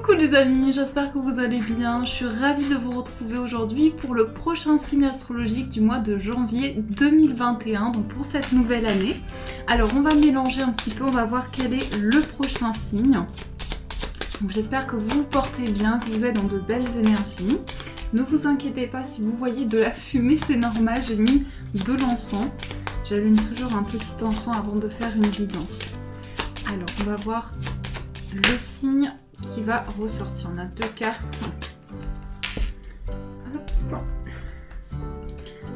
Coucou les amis, j'espère que vous allez bien. Je suis ravie de vous retrouver aujourd'hui pour le prochain signe astrologique du mois de janvier 2021, donc pour cette nouvelle année. Alors on va mélanger un petit peu, on va voir quel est le prochain signe. Donc j'espère que vous vous portez bien, que vous êtes dans de belles énergies. Ne vous inquiétez pas si vous voyez de la fumée, c'est normal, j'ai mis de l'encens. J'allume toujours un petit encens avant de faire une guidance. Alors on va voir le signe qui va ressortir. On a deux cartes. Hop.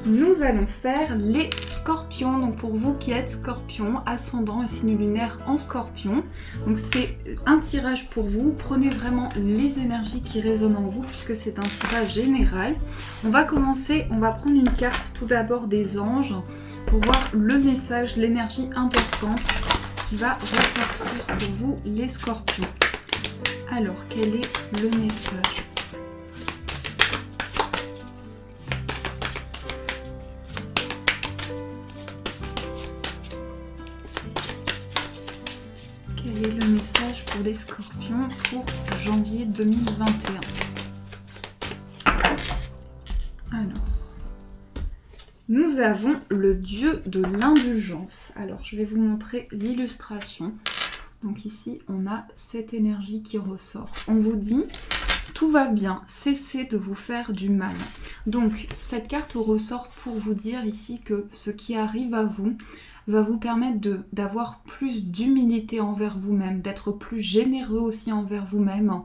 Nous allons faire les scorpions. Donc pour vous qui êtes scorpion, ascendant et signe lunaire en scorpion. Donc c'est un tirage pour vous. Prenez vraiment les énergies qui résonnent en vous puisque c'est un tirage général. On va commencer, on va prendre une carte tout d'abord des anges pour voir le message, l'énergie importante qui va ressortir pour vous les scorpions. Alors, quel est le message ? Quel est le message pour les scorpions pour janvier 2021 ? Alors, nous avons le dieu de l'indulgence. Alors, je vais vous montrer l'illustration. Donc ici, on a cette énergie qui ressort. On vous dit, tout va bien, cessez de vous faire du mal. Donc, cette carte ressort pour vous dire ici que ce qui arrive à vous va vous permettre d'avoir plus d'humilité envers vous-même, d'être plus généreux aussi envers vous-même.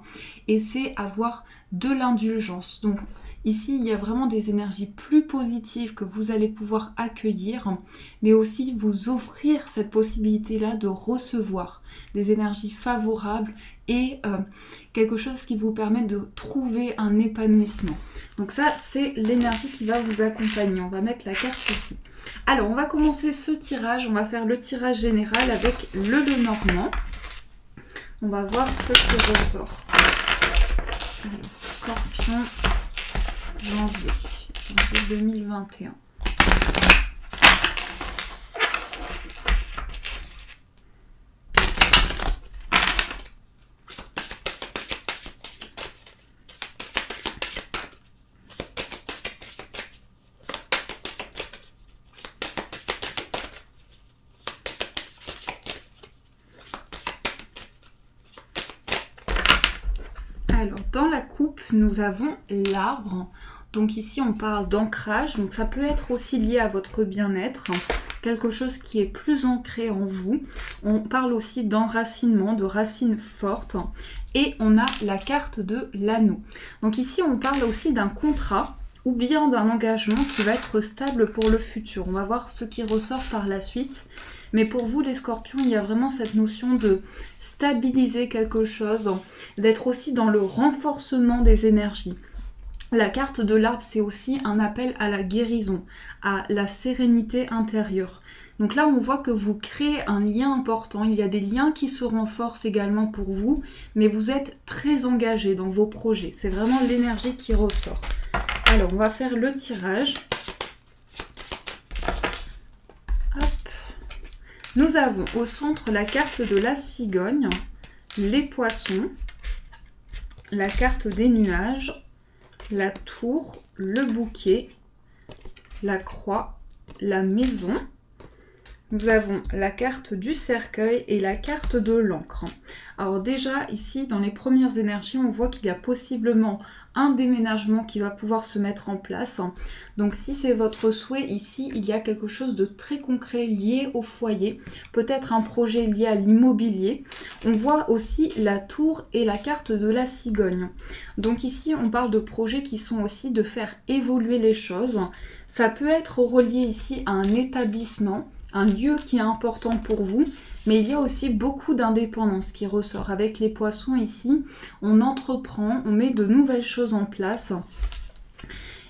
Et c'est avoir de l'indulgence. Donc, ici, il y a vraiment des énergies plus positives que vous allez pouvoir accueillir, mais aussi vous offrir cette possibilité-là de recevoir des énergies favorables et quelque chose qui vous permet de trouver un épanouissement. Donc ça, c'est l'énergie qui va vous accompagner. On va mettre la carte ici. Alors, on va commencer ce tirage. On va faire le tirage général avec le Lenormand. On va voir ce qui ressort. Alors, Scorpion, janvier 2021. Alors, dans la coupe, nous avons l'arbre. Donc ici, on parle d'ancrage. Donc ça peut être aussi lié à votre bien-être, quelque chose qui est plus ancré en vous. On parle aussi d'enracinement, de racines fortes. Et on a la carte de l'anneau. Donc ici, on parle aussi d'un contrat ou bien d'un engagement qui va être stable pour le futur. On va voir ce qui ressort par la suite. Mais pour vous, les scorpions, il y a vraiment cette notion de stabiliser quelque chose, d'être aussi dans le renforcement des énergies. La carte de l'arbre, c'est aussi un appel à la guérison, à la sérénité intérieure. Donc là, on voit que vous créez un lien important. Il y a des liens qui se renforcent également pour vous, mais vous êtes très engagé dans vos projets. C'est vraiment l'énergie qui ressort. Alors, on va faire le tirage. Nous avons au centre la carte de la cigogne, les poissons, la carte des nuages, la tour, le bouquet, la croix, la maison. Nous avons la carte du cercueil et la carte de l'encre. Alors déjà, ici, dans les premières énergies, on voit qu'il y a possiblement un déménagement qui va pouvoir se mettre en place. Donc si c'est votre souhait, ici, il y a quelque chose de très concret lié au foyer. Peut-être un projet lié à l'immobilier. On voit aussi la tour et la carte de la cigogne. Donc ici, on parle de projets qui sont aussi de faire évoluer les choses. Ça peut être relié ici à un établissement, un lieu qui est important pour vous, mais il y a aussi beaucoup d'indépendance qui ressort. Avec les poissons ici, on entreprend, on met de nouvelles choses en place.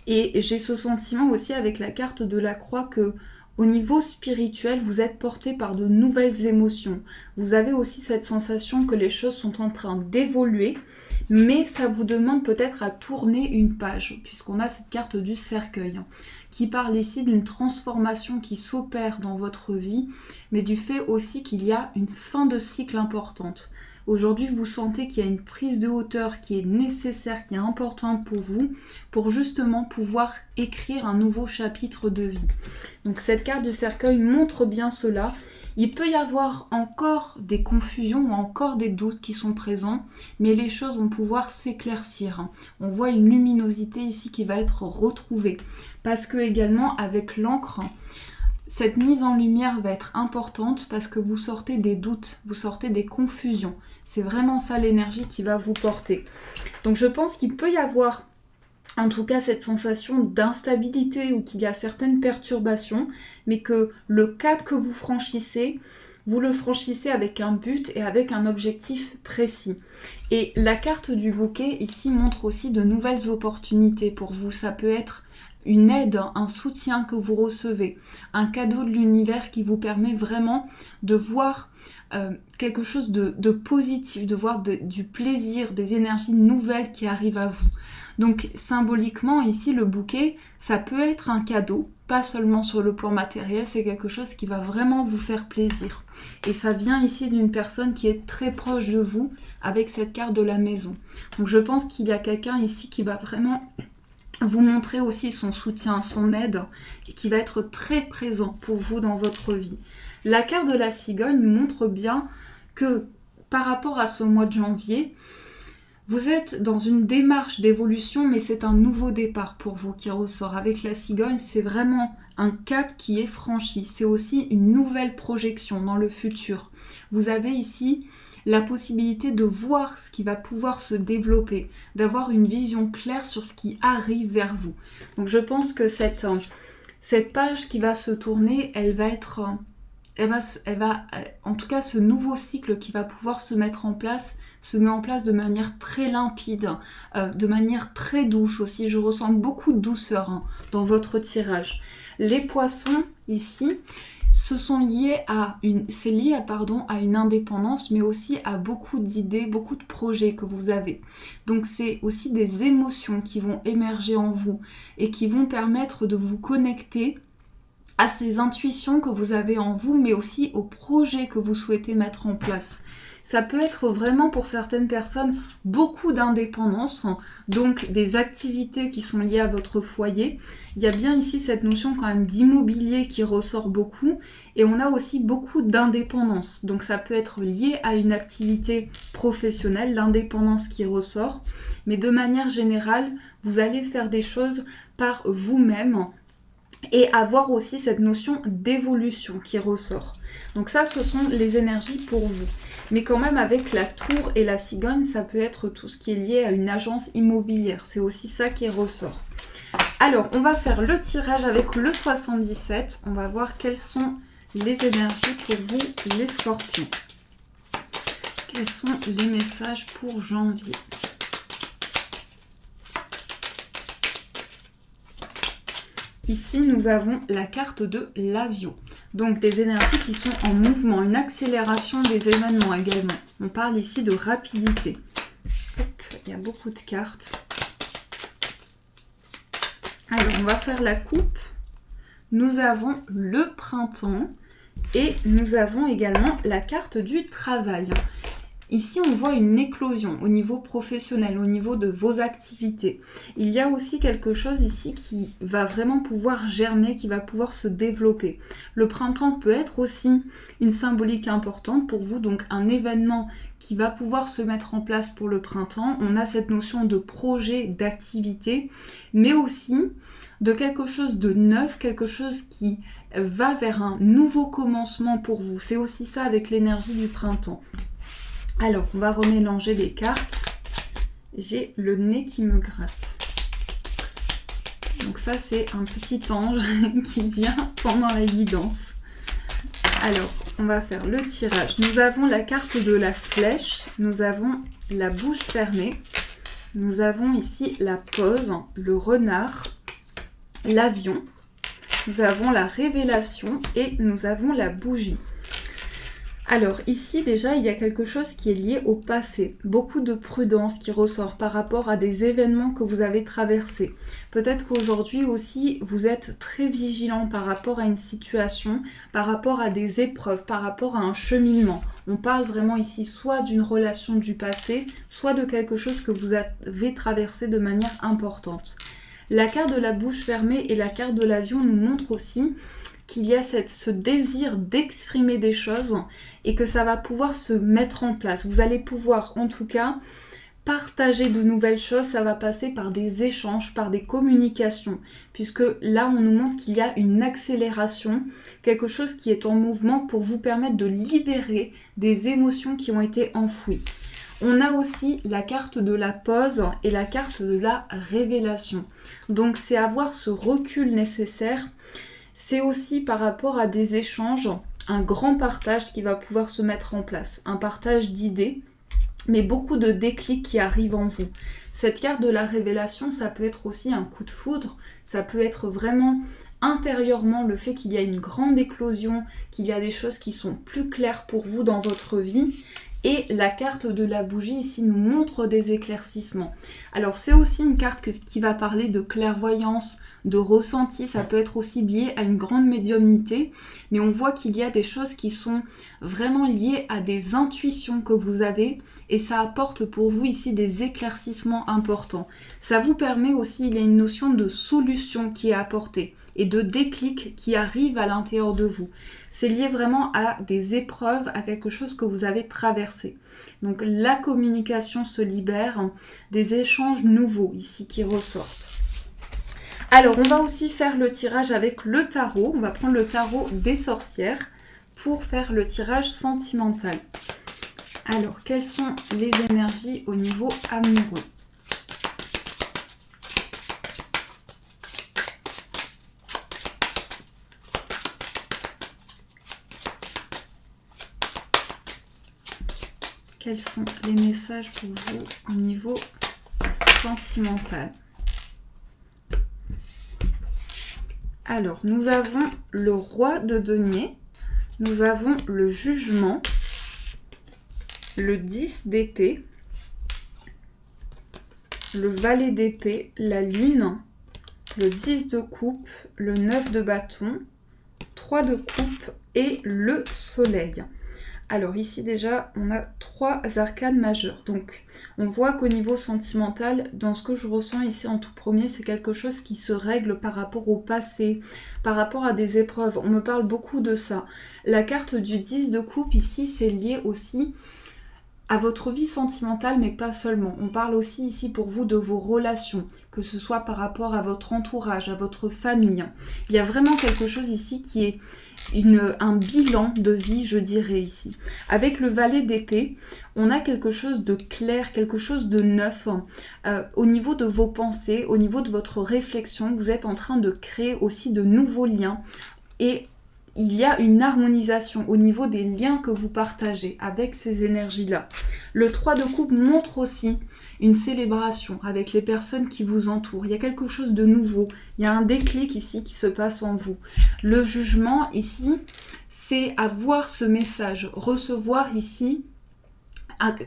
Et j'ai ce sentiment aussi avec la carte de la croix que au niveau spirituel, vous êtes porté par de nouvelles émotions. Vous avez aussi cette sensation que les choses sont en train d'évoluer, mais ça vous demande peut-être à tourner une page, puisqu'on a cette carte du cercueil, qui parle ici d'une transformation qui s'opère dans votre vie, mais du fait aussi qu'il y a une fin de cycle importante. Aujourd'hui, vous sentez qu'il y a une prise de hauteur qui est nécessaire, qui est importante pour vous, pour justement pouvoir écrire un nouveau chapitre de vie. Donc cette carte du cercueil montre bien cela. Il peut y avoir encore des confusions ou encore des doutes qui sont présents, mais les choses vont pouvoir s'éclaircir. On voit une luminosité ici qui va être retrouvée. Parce que également avec l'encre, cette mise en lumière va être importante parce que vous sortez des doutes, vous sortez des confusions. C'est vraiment ça l'énergie qui va vous porter. Donc je pense qu'il peut y avoir en tout cas cette sensation d'instabilité ou qu'il y a certaines perturbations, mais que le cap que vous le franchissez avec un but et avec un objectif précis. Et la carte du bouquet ici montre aussi de nouvelles opportunités pour vous. Ça peut être une aide, un soutien que vous recevez, un cadeau de l'univers qui vous permet vraiment de voir quelque chose de positif, de voir du plaisir, des énergies nouvelles qui arrivent à vous. Donc symboliquement ici le bouquet, ça peut être un cadeau, pas seulement sur le plan matériel, c'est quelque chose qui va vraiment vous faire plaisir. Et ça vient ici d'une personne qui est très proche de vous avec cette carte de la maison. Donc je pense qu'il y a quelqu'un ici qui va vraiment vous montrer aussi son soutien, son aide et qui va être très présent pour vous dans votre vie. La carte de la cigogne montre bien que par rapport à ce mois de janvier, vous êtes dans une démarche d'évolution, mais c'est un nouveau départ pour vous qui ressort. Avec la cigogne, c'est vraiment un cap qui est franchi. C'est aussi une nouvelle projection dans le futur. Vous avez ici la possibilité de voir ce qui va pouvoir se développer, d'avoir une vision claire sur ce qui arrive vers vous. Donc je pense que cette page qui va se tourner, en tout cas ce nouveau cycle qui va pouvoir se mettre en place, se met en place de manière très limpide, de manière très douce aussi. Je ressens beaucoup de douceur dans votre tirage. Les poissons ici, c'est lié à une indépendance, mais aussi à beaucoup d'idées, beaucoup de projets que vous avez. Donc c'est aussi des émotions qui vont émerger en vous et qui vont permettre de vous connecter à ces intuitions que vous avez en vous, mais aussi aux projets que vous souhaitez mettre en place. Ça peut être vraiment pour certaines personnes beaucoup d'indépendance, donc des activités qui sont liées à votre foyer. Il y a bien ici cette notion quand même d'immobilier qui ressort beaucoup et on a aussi beaucoup d'indépendance. Donc ça peut être lié à une activité professionnelle, l'indépendance qui ressort, mais de manière générale, vous allez faire des choses par vous-même et avoir aussi cette notion d'évolution qui ressort. Donc ça, ce sont les énergies pour vous. Mais quand même, avec la tour et la cigogne, ça peut être tout ce qui est lié à une agence immobilière. C'est aussi ça qui ressort. Alors, on va faire le tirage avec le 77. On va voir quelles sont les énergies pour vous, les scorpions. Quels sont les messages pour janvier ? Ici, nous avons la carte de l'avion. Donc, des énergies qui sont en mouvement, une accélération des événements également. On parle ici de rapidité. Hop, il y a beaucoup de cartes. Alors, on va faire la coupe. Nous avons le printemps et nous avons également la carte du travail. Ici, on voit une éclosion au niveau professionnel, au niveau de vos activités. Il y a aussi quelque chose ici qui va vraiment pouvoir germer, qui va pouvoir se développer. Le printemps peut être aussi une symbolique importante pour vous, donc un événement qui va pouvoir se mettre en place pour le printemps. On a cette notion de projet, d'activité, mais aussi de quelque chose de neuf, quelque chose qui va vers un nouveau commencement pour vous. C'est aussi ça avec l'énergie du printemps. Alors, on va remélanger les cartes. J'ai le nez qui me gratte. Donc ça, c'est un petit ange qui vient pendant la guidance. Alors, on va faire le tirage. Nous avons la carte de la flèche. Nous avons la bouche fermée. Nous avons ici la pause, le renard, l'avion. Nous avons la révélation et nous avons la bougie. Alors ici déjà il y a quelque chose qui est lié au passé, beaucoup de prudence qui ressort par rapport à des événements que vous avez traversés. Peut-être qu'aujourd'hui aussi vous êtes très vigilant par rapport à une situation, par rapport à des épreuves, par rapport à un cheminement. On parle vraiment ici soit d'une relation du passé, soit de quelque chose que vous avez traversé de manière importante. La carte de la bouche fermée et la carte de l'avion nous montrent aussi qu'il y a ce désir d'exprimer des choses et que ça va pouvoir se mettre en place. Vous allez pouvoir en tout cas partager de nouvelles choses, ça va passer par des échanges, par des communications, puisque là on nous montre qu'il y a une accélération, quelque chose qui est en mouvement pour vous permettre de libérer des émotions qui ont été enfouies. On a aussi la carte de la pause et la carte de la révélation. Donc c'est avoir ce recul nécessaire. C'est aussi par rapport à des échanges, un grand partage qui va pouvoir se mettre en place, un partage d'idées, mais beaucoup de déclics qui arrivent en vous. Cette carte de la révélation, ça peut être aussi un coup de foudre, ça peut être vraiment intérieurement le fait qu'il y a une grande éclosion, qu'il y a des choses qui sont plus claires pour vous dans votre vie. Et la carte de la bougie ici nous montre des éclaircissements. Alors c'est aussi une carte qui va parler de clairvoyance, de ressenti, ça peut être aussi lié à une grande médiumnité, mais on voit qu'il y a des choses qui sont vraiment liées à des intuitions que vous avez et ça apporte pour vous ici des éclaircissements importants. Ça vous permet aussi, il y a une notion de solution qui est apportée et de déclic qui arrive à l'intérieur de vous. C'est lié vraiment à des épreuves, à quelque chose que vous avez traversé. Donc la communication se libère, des échanges nouveaux ici qui ressortent. Alors on va aussi faire le tirage avec le tarot. On va prendre le tarot des sorcières pour faire le tirage sentimental. Alors quelles sont les énergies au niveau amoureux ? Quels sont les messages pour vous au niveau sentimental ? Alors, nous avons le roi de denier, nous avons le jugement, le 10 d'épée, le valet d'épée, la lune, le 10 de coupe, le 9 de bâton, 3 de coupe et le soleil. Alors ici déjà, on a 3 arcanes majeures. Donc on voit qu'au niveau sentimental, dans ce que je ressens ici en tout premier, c'est quelque chose qui se règle par rapport au passé, par rapport à des épreuves. On me parle beaucoup de ça. La carte du 10 de coupe ici, c'est lié aussi à votre vie sentimentale, mais pas seulement. On parle aussi ici pour vous de vos relations, que ce soit par rapport à votre entourage, à votre famille. Il y a vraiment quelque chose ici qui est un bilan de vie, je dirais ici. Avec le valet d'épée, on a quelque chose de clair, quelque chose de neuf. Au niveau de vos pensées, au niveau de votre réflexion, vous êtes en train de créer aussi de nouveaux liens et il y a une harmonisation au niveau des liens que vous partagez avec ces énergies-là. Le 3 de coupe montre aussi une célébration avec les personnes qui vous entourent. Il y a quelque chose de nouveau. Il y a un déclic ici qui se passe en vous. Le jugement ici, c'est avoir ce message, recevoir ici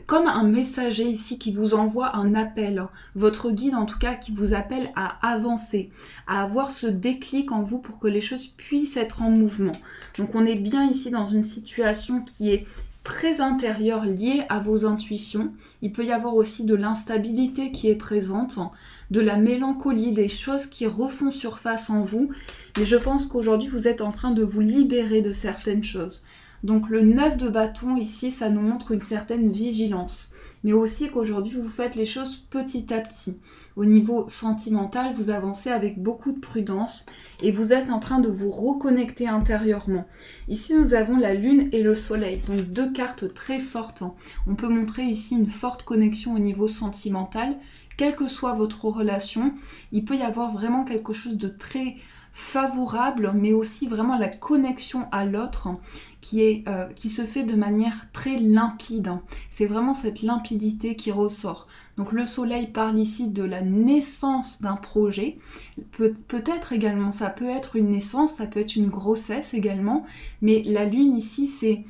comme un messager ici qui vous envoie un appel, votre guide en tout cas qui vous appelle à avancer, à avoir ce déclic en vous pour que les choses puissent être en mouvement. Donc on est bien ici dans une situation qui est très intérieure, liée à vos intuitions. Il peut y avoir aussi de l'instabilité qui est présente, de la mélancolie, des choses qui refont surface en vous. Mais je pense qu'aujourd'hui vous êtes en train de vous libérer de certaines choses. Donc le 9 de bâton ici, ça nous montre une certaine vigilance. Mais aussi qu'aujourd'hui, vous faites les choses petit à petit. Au niveau sentimental, vous avancez avec beaucoup de prudence et vous êtes en train de vous reconnecter intérieurement. Ici, nous avons la lune et le soleil, donc 2 cartes très fortes. On peut montrer ici une forte connexion au niveau sentimental. Quelle que soit votre relation, il peut y avoir vraiment quelque chose de très favorable, mais aussi vraiment la connexion à l'autre qui se fait de manière très limpide. C'est vraiment cette limpidité qui ressort. Donc le soleil parle ici de la naissance d'un projet. Peut-être également, ça peut être une naissance, ça peut être une grossesse également, mais la lune ici, c'est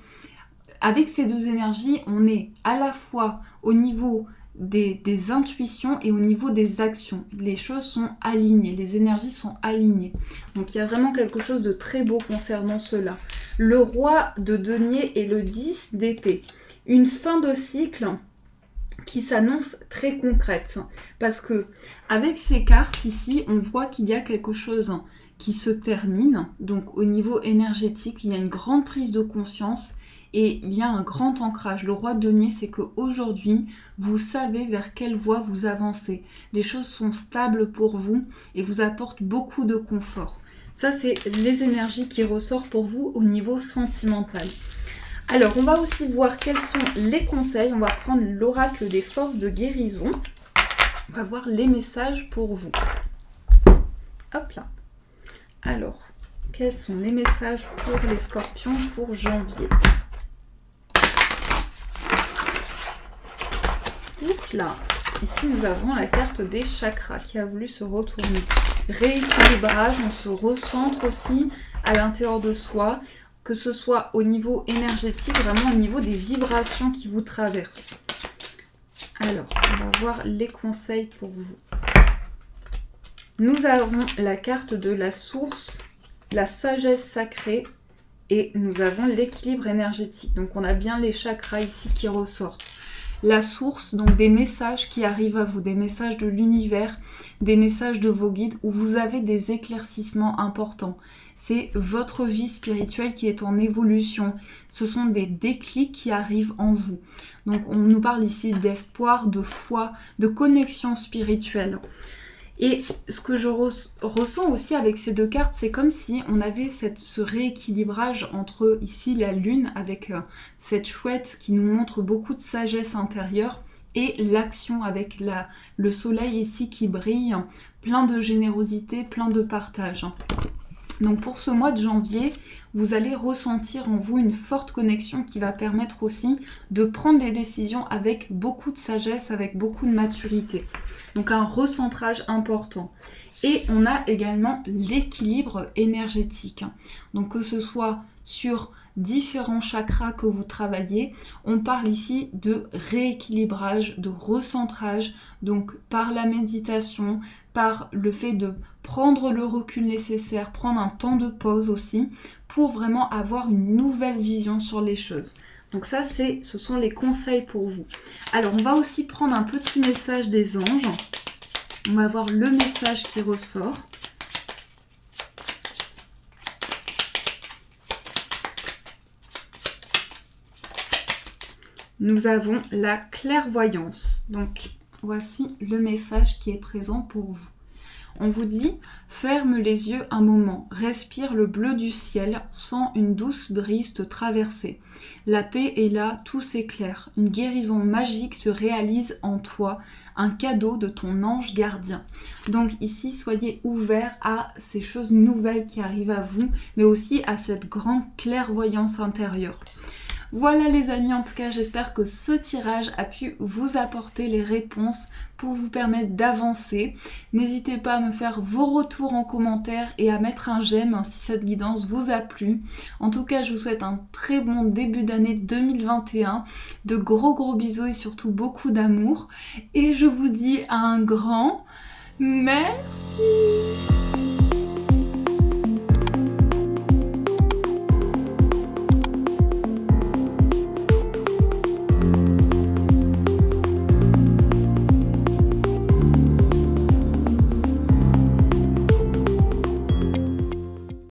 avec ces deux énergies, on est à la fois au niveau des intuitions et au niveau des actions. Les choses sont alignées, les énergies sont alignées. Donc il y a vraiment quelque chose de très beau concernant cela. Le roi de denier et le 10 d'épée. Une fin de cycle qui s'annonce très concrète. Parce que avec ces cartes ici, on voit qu'il y a quelque chose qui se termine. Donc au niveau énergétique, il y a une grande prise de conscience et il y a un grand ancrage. Le roi de denier, c'est qu'aujourd'hui, vous savez vers quelle voie vous avancez. Les choses sont stables pour vous et vous apportent beaucoup de confort. Ça, c'est les énergies qui ressortent pour vous au niveau sentimental. Alors, on va aussi voir quels sont les conseils. On va prendre l'oracle des forces de guérison. On va voir les messages pour vous. Hop là. Alors, quels sont les messages pour les scorpions pour janvier? Hop là. Ici, nous avons la carte des chakras qui a voulu se retourner. Rééquilibrage, on se recentre aussi à l'intérieur de soi, que ce soit au niveau énergétique, vraiment au niveau des vibrations qui vous traversent. Alors, on va voir les conseils pour vous. Nous avons la carte de la source, la sagesse sacrée et nous avons l'équilibre énergétique. Donc, on a bien les chakras ici qui ressortent. La source, donc des messages qui arrivent à vous, des messages de l'univers, des messages de vos guides où vous avez des éclaircissements importants. C'est votre vie spirituelle qui est en évolution. Ce sont des déclics qui arrivent en vous. Donc on nous parle ici d'espoir, de foi, de connexion spirituelle. Et ce que je ressens aussi avec ces deux cartes, c'est comme si on avait ce rééquilibrage entre ici la lune avec cette chouette qui nous montre beaucoup de sagesse intérieure et l'action avec le soleil ici qui brille, plein de générosité, plein de partage. Donc pour ce mois de janvier, vous allez ressentir en vous une forte connexion qui va permettre aussi de prendre des décisions avec beaucoup de sagesse, avec beaucoup de maturité. Donc un recentrage important. Et on a également l'équilibre énergétique. Donc que ce soit sur différents chakras que vous travaillez, on parle ici de rééquilibrage, de recentrage, donc par la méditation, par le fait de prendre le recul nécessaire, prendre un temps de pause aussi, pour vraiment avoir une nouvelle vision sur les choses. Donc ça, ce sont les conseils pour vous. Alors, on va aussi prendre un petit message des anges. On va voir le message qui ressort. Nous avons la clairvoyance. Donc, voici le message qui est présent pour vous. On vous dit, ferme les yeux un moment, respire le bleu du ciel, sens une douce brise te traverser. La paix est là, tout s'éclaire, une guérison magique se réalise en toi, un cadeau de ton ange gardien. Donc ici, soyez ouverts à ces choses nouvelles qui arrivent à vous, mais aussi à cette grande clairvoyance intérieure. Voilà les amis, en tout cas j'espère que ce tirage a pu vous apporter les réponses pour vous permettre d'avancer. N'hésitez pas à me faire vos retours en commentaire et à mettre un j'aime si cette guidance vous a plu. En tout cas je vous souhaite un très bon début d'année 2021, de gros bisous et surtout beaucoup d'amour. Et je vous dis un grand merci.